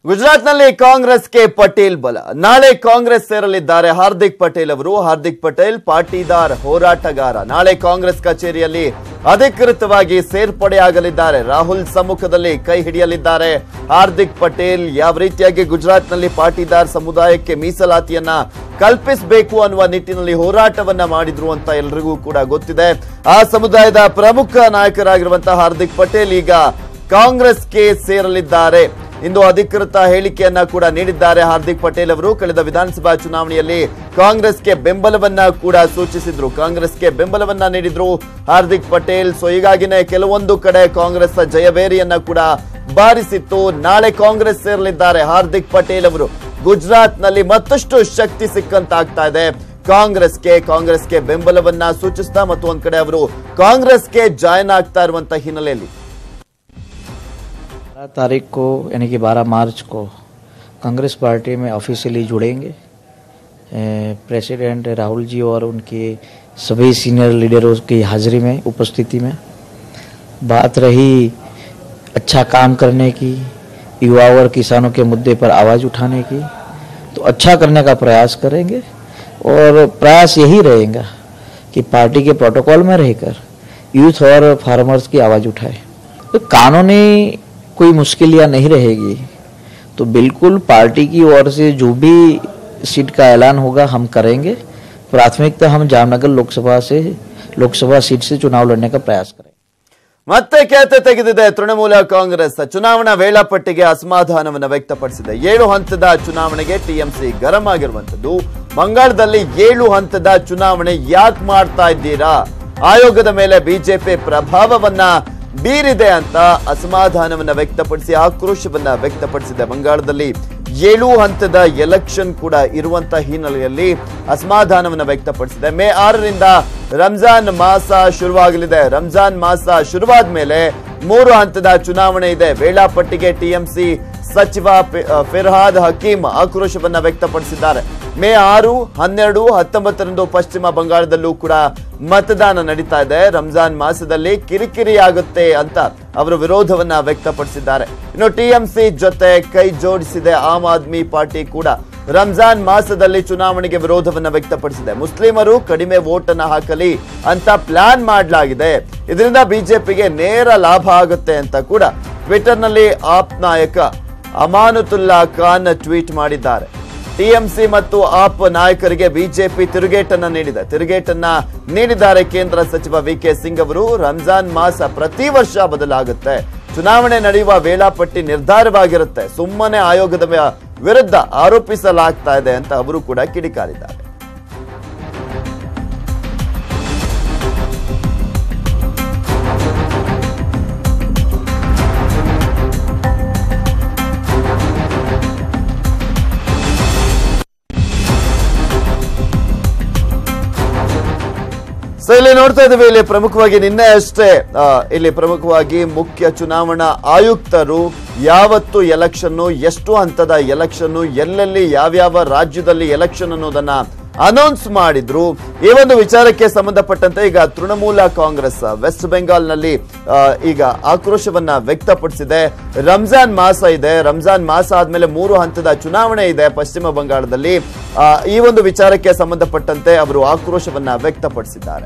ಗುಜರಾತ್ನಲ್ಲಿ ಕಾಂಗ್ರೆಸ್ಗೆ ಪಟೇಲ್ ಬಲ. ನಾಳೆ ಕಾಂಗ್ರೆಸ್ ಸೇರಲಿದ್ದಾರೆ ಹಾರ್ದಿಕ್ ಪಟೇಲ್ ಅವರು. ಹಾರ್ದಿಕ್ ಪಟೇಲ್ ಪಾಟೀದಾರ್ ಹೋರಾಟಗಾರ. ನಾಳೆ ಕಾಂಗ್ರೆಸ್ ಕಚೇರಿಯಲ್ಲಿ ಅಧಿಕೃತವಾಗಿ ಸೇರ್ಪಡೆಯಾಗಲಿದ್ದಾರೆ. ರಾಹುಲ್ ಸಮ್ಮುಖದಲ್ಲಿ ಕೈ ಹಿಡಿಯಲಿದ್ದಾರೆ ಹಾರ್ದಿಕ್ ಪಟೇಲ್. ಯಾವ ರೀತಿಯಾಗಿ ಗುಜರಾತ್ನಲ್ಲಿ ಪಾಟೀದಾರ್ ಸಮುದಾಯಕ್ಕೆ ಮೀಸಲಾತಿಯನ್ನ ಕಲ್ಪಿಸಬೇಕು ಅನ್ನುವ ನಿಟ್ಟಿನಲ್ಲಿ ಹೋರಾಟವನ್ನ ಮಾಡಿದ್ರು ಅಂತ ಎಲ್ಲರಿಗೂ ಕೂಡ ಗೊತ್ತಿದೆ. ಆ ಸಮುದಾಯದ ಪ್ರಮುಖ ನಾಯಕರಾಗಿರುವಂತಹ ಹಾರ್ದಿಕ್ ಪಟೇಲ್ ಈಗ ಕಾಂಗ್ರೆಸ್ಗೆ ಸೇರಲಿದ್ದಾರೆ. ಇಂದು ಅಧಿಕೃತ ಹೇಳಿಕೆಯನ್ನ ಕೂಡ ನೀಡಿದ್ದಾರೆ ಹಾರ್ದಿಕ್ ಪಟೇಲ್ ಅವರು. ಕಳೆದ ವಿಧಾನಸಭಾ ಚುನಾವಣೆಯಲ್ಲಿ ಕಾಂಗ್ರೆಸ್ಗೆ ಬೆಂಬಲವನ್ನ ಕೂಡ ಸೂಚಿಸಿದ್ರು, ಕಾಂಗ್ರೆಸ್ಗೆ ಬೆಂಬಲವನ್ನ ನೀಡಿದ್ರು ಹಾರ್ದಿಕ್ ಪಟೇಲ್. ಸೊ ಹೀಗಾಗಿನೇ ಕೆಲವೊಂದು ಕಡೆ ಕಾಂಗ್ರೆಸ್ ಜಯಬೇರಿಯನ್ನ ಕೂಡ ಬಾರಿಸಿತ್ತು. ನಾಳೆ ಕಾಂಗ್ರೆಸ್ ಸೇರಲಿದ್ದಾರೆ ಹಾರ್ದಿಕ್ ಪಟೇಲ್ ಅವರು. ಗುಜರಾತ್ನಲ್ಲಿ ಮತ್ತಷ್ಟು ಶಕ್ತಿ ಸಿಕ್ಕಂತಾಗ್ತಾ ಇದೆ ಕಾಂಗ್ರೆಸ್ಗೆ ಬೆಂಬಲವನ್ನ ಸೂಚಿಸ್ತಾ ಮತ್ತು ಒಂದ್ ಕಡೆ ಅವರು ಕಾಂಗ್ರೆಸ್ಗೆ ಜಾಯಿನ್ ಆಗ್ತಾ ಇರುವಂತ ಹಿನ್ನೆಲೆಯಲ್ಲಿ 12 तारीख को यानी कि 12 मार्च को कांग्रेस पार्टी में ऑफिशियली जुड़ेंगे। प्रेसिडेंट राहुल जी और उनके सभी सीनियर लीडरों की हाजिरी में, उपस्थिति में बात रही अच्छा काम करने की, युवाओं और किसानों के मुद्दे पर आवाज़ उठाने की, तो अच्छा करने का प्रयास करेंगे और प्रयास यही रहेगा कि पार्टी के प्रोटोकॉल में रहकर यूथ और फार्मर्स की आवाज़ उठाए। तो कानूनी कोई मुश्किल या नहीं रहेगी, तो बिल्कुल पार्टी की ओर से जो भी सीट का ऐलान होगा हम करेंगे। प्राथमिकता हम जामनगर लोकसभा सीट से चुनाव लड़ने का प्रयास करेंगे। ಮತ್ತೆ ಖ್ಯಾತೆ ತೆಗೆದಿದೆ ತೃಣಮೂಲ ಕಾಂಗ್ರೆಸ್. ಚುನಾವಣಾ ವೇಳಾಪಟ್ಟಿಗೆ ಅಸಮಾಧಾನವನ್ನು ವ್ಯಕ್ತಪಡಿಸಿದೆ. 7 ಹಂತದ ಚುನಾವಣೆಗೆ ಟಿಎಂಸಿ ಗರಂ ಆಗಿರುವಂತದ್ದು. ಬಂಗಾಳದಲ್ಲಿ 7 ಹಂತದ ಚುನಾವಣೆ ಯಾಕೆ ಮಾಡ್ತಾ ಇದ್ದೀರಾ? ಆಯೋಗದ ಮೇಲೆ ಬಿಜೆಪಿ ಪ್ರಭಾವವನ್ನ ಬೀರಿದೆ ಅಂತ ಅಸಮಾಧಾನವನ್ನ ವ್ಯಕ್ತಪಡಿಸಿ ಆಕ್ರೋಶವನ್ನ ವ್ಯಕ್ತಪಡಿಸಿದೆ. ಬಂಗಾಳದಲ್ಲಿ 7 ಹಂತದ ಎಲೆಕ್ಷನ್ ಕೂಡ ಇರುವಂತ ಹಿನ್ನೆಲೆಯಲ್ಲಿ ಅಸಮಾಧಾನವನ್ನ ವ್ಯಕ್ತಪಡಿಸಿದೆ. ಮೇ 6ರಿಂದ ರಂಜಾನ್ ಮಾಸ ಶುರುವಾಗಲಿದೆ. ರಂಜಾನ್ ಮಾಸ ಶುರುವಾದ ಮೇಲೆ 3 ಹಂತದ ಚುನಾವಣೆ ಇದೆ. ವೇಳಾಪಟ್ಟಿಗೆ ಟಿಎಂಸಿ ಸಚಿವ ಫಿರ್ಹಾದ್ ಹಕೀಂ ಆಕ್ರೋಶವನ್ನ ವ್ಯಕ್ತಪಡಿಸಿದ್ದಾರೆ. ಮೇ 6, 12, 19ರಂದು ಪಶ್ಚಿಮ ಬಂಗಾಳದಲ್ಲೂ ಕೂಡ ಮತದಾನ ನಡೀತಾ ಇದೆ. ರಂಜಾನ್ ಮಾಸದಲ್ಲಿ ಕಿರಿಕಿರಿ ಆಗುತ್ತೆ ಅಂತ ಅವರು ವಿರೋಧವನ್ನ ವ್ಯಕ್ತಪಡಿಸಿದ್ದಾರೆ. ಇನ್ನು ಟಿಎಂಸಿ ಜೊತೆ ಕೈ ಜೋಡಿಸಿದೆ ಆಮ್ ಆದ್ಮಿ ಪಾರ್ಟಿ ಕೂಡ ರಂಜಾನ್ ಮಾಸದಲ್ಲಿ ಚುನಾವಣೆಗೆ ವಿರೋಧವನ್ನ ವ್ಯಕ್ತಪಡಿಸಿದೆ. ಮುಸ್ಲಿಮರು ಕಡಿಮೆ ವೋಟ್ ಅನ್ನ ಹಾಕಲಿ ಅಂತ ಪ್ಲಾನ್ ಮಾಡಲಾಗಿದೆ. ಇದರಿಂದ ಬಿಜೆಪಿಗೆ ನೇರ ಲಾಭ ಆಗುತ್ತೆ ಅಂತ ಕೂಡ ಟ್ವಿಟರ್ ನಲ್ಲಿ ಆಪ್ ನಾಯಕ ಅಮಾನುತುಲ್ಲಾ ಖಾನ್ ಟ್ವೀಟ್ ಮಾಡಿದ್ದಾರೆ. ಟಿಎಂಸಿ ಮತ್ತು ಆಪ್ ನಾಯಕರಿಗೆ ಬಿಜೆಪಿ ತಿರುಗೇಟನ್ನ ನೀಡಿದ್ದಾರೆ ಕೇಂದ್ರ ಸಚಿವ ವಿಕೆ ಸಿಂಗ್ ಅವರು. ರಂಜಾನ್ ಮಾಸ ಪ್ರತಿ ವರ್ಷ ಬದಲಾಗುತ್ತೆ, ಚುನಾವಣೆ ನಡೆಯುವ ವೇಳಾಪಟ್ಟಿ ನಿರ್ಧಾರವಾಗಿರುತ್ತೆ, ಸುಮ್ಮನೆ ಆಯೋಗದ ವಿರುದ್ಧ ಆರೋಪಿಸಲಾಗ್ತಾ ಇದೆ ಅಂತ ಅವರು ಕೂಡ ಕಿಡಿಕಾರಿದ್ದಾರೆ. ಸೊ ಇಲ್ಲಿ ನೋಡ್ತಾ ಇದ್ದೀವಿ, ಇಲ್ಲಿ ಪ್ರಮುಖವಾಗಿ ನಿನ್ನೆ ಅಷ್ಟೇ ಇಲ್ಲಿ ಪ್ರಮುಖವಾಗಿ ಮುಖ್ಯ ಚುನಾವಣಾ ಆಯುಕ್ತರು ಯಾವತ್ತು ಎಲೆಕ್ಷನ್ನು, ಎಷ್ಟು ಹಂತದ ಎಲೆಕ್ಷನ್ನು, ಎಲ್ಲೆಲ್ಲಿ ಯಾವ್ಯಾವ ರಾಜ್ಯದಲ್ಲಿ ಎಲೆಕ್ಷನ್ ಅನ್ನೋದನ್ನ ಅನೌನ್ಸ್ ಮಾಡಿದ್ರು. ಈ ಒಂದು ವಿಚಾರಕ್ಕೆ ಸಂಬಂಧಪಟ್ಟಂತೆ ಈಗ ತೃಣಮೂಲ ಕಾಂಗ್ರೆಸ್ ವೆಸ್ಟ್ ಬೆಂಗಾಲ್ನಲ್ಲಿ ಈಗ ಆಕ್ರೋಶವನ್ನ ವ್ಯಕ್ತಪಡಿಸಿದೆ. ರಂಜಾನ್ ಮಾಸ ಇದೆ, ರಂಜಾನ್ ಮಾಸ ಆದ್ಮೇಲೆ 3 ಹಂತದ ಚುನಾವಣೆ ಇದೆ ಪಶ್ಚಿಮ ಬಂಗಾಳದಲ್ಲಿ. ಈ ಒಂದು ವಿಚಾರಕ್ಕೆ ಸಂಬಂಧಪಟ್ಟಂತೆ ಅವರು ಆಕ್ರೋಶವನ್ನ ವ್ಯಕ್ತಪಡಿಸಿದ್ದಾರೆ.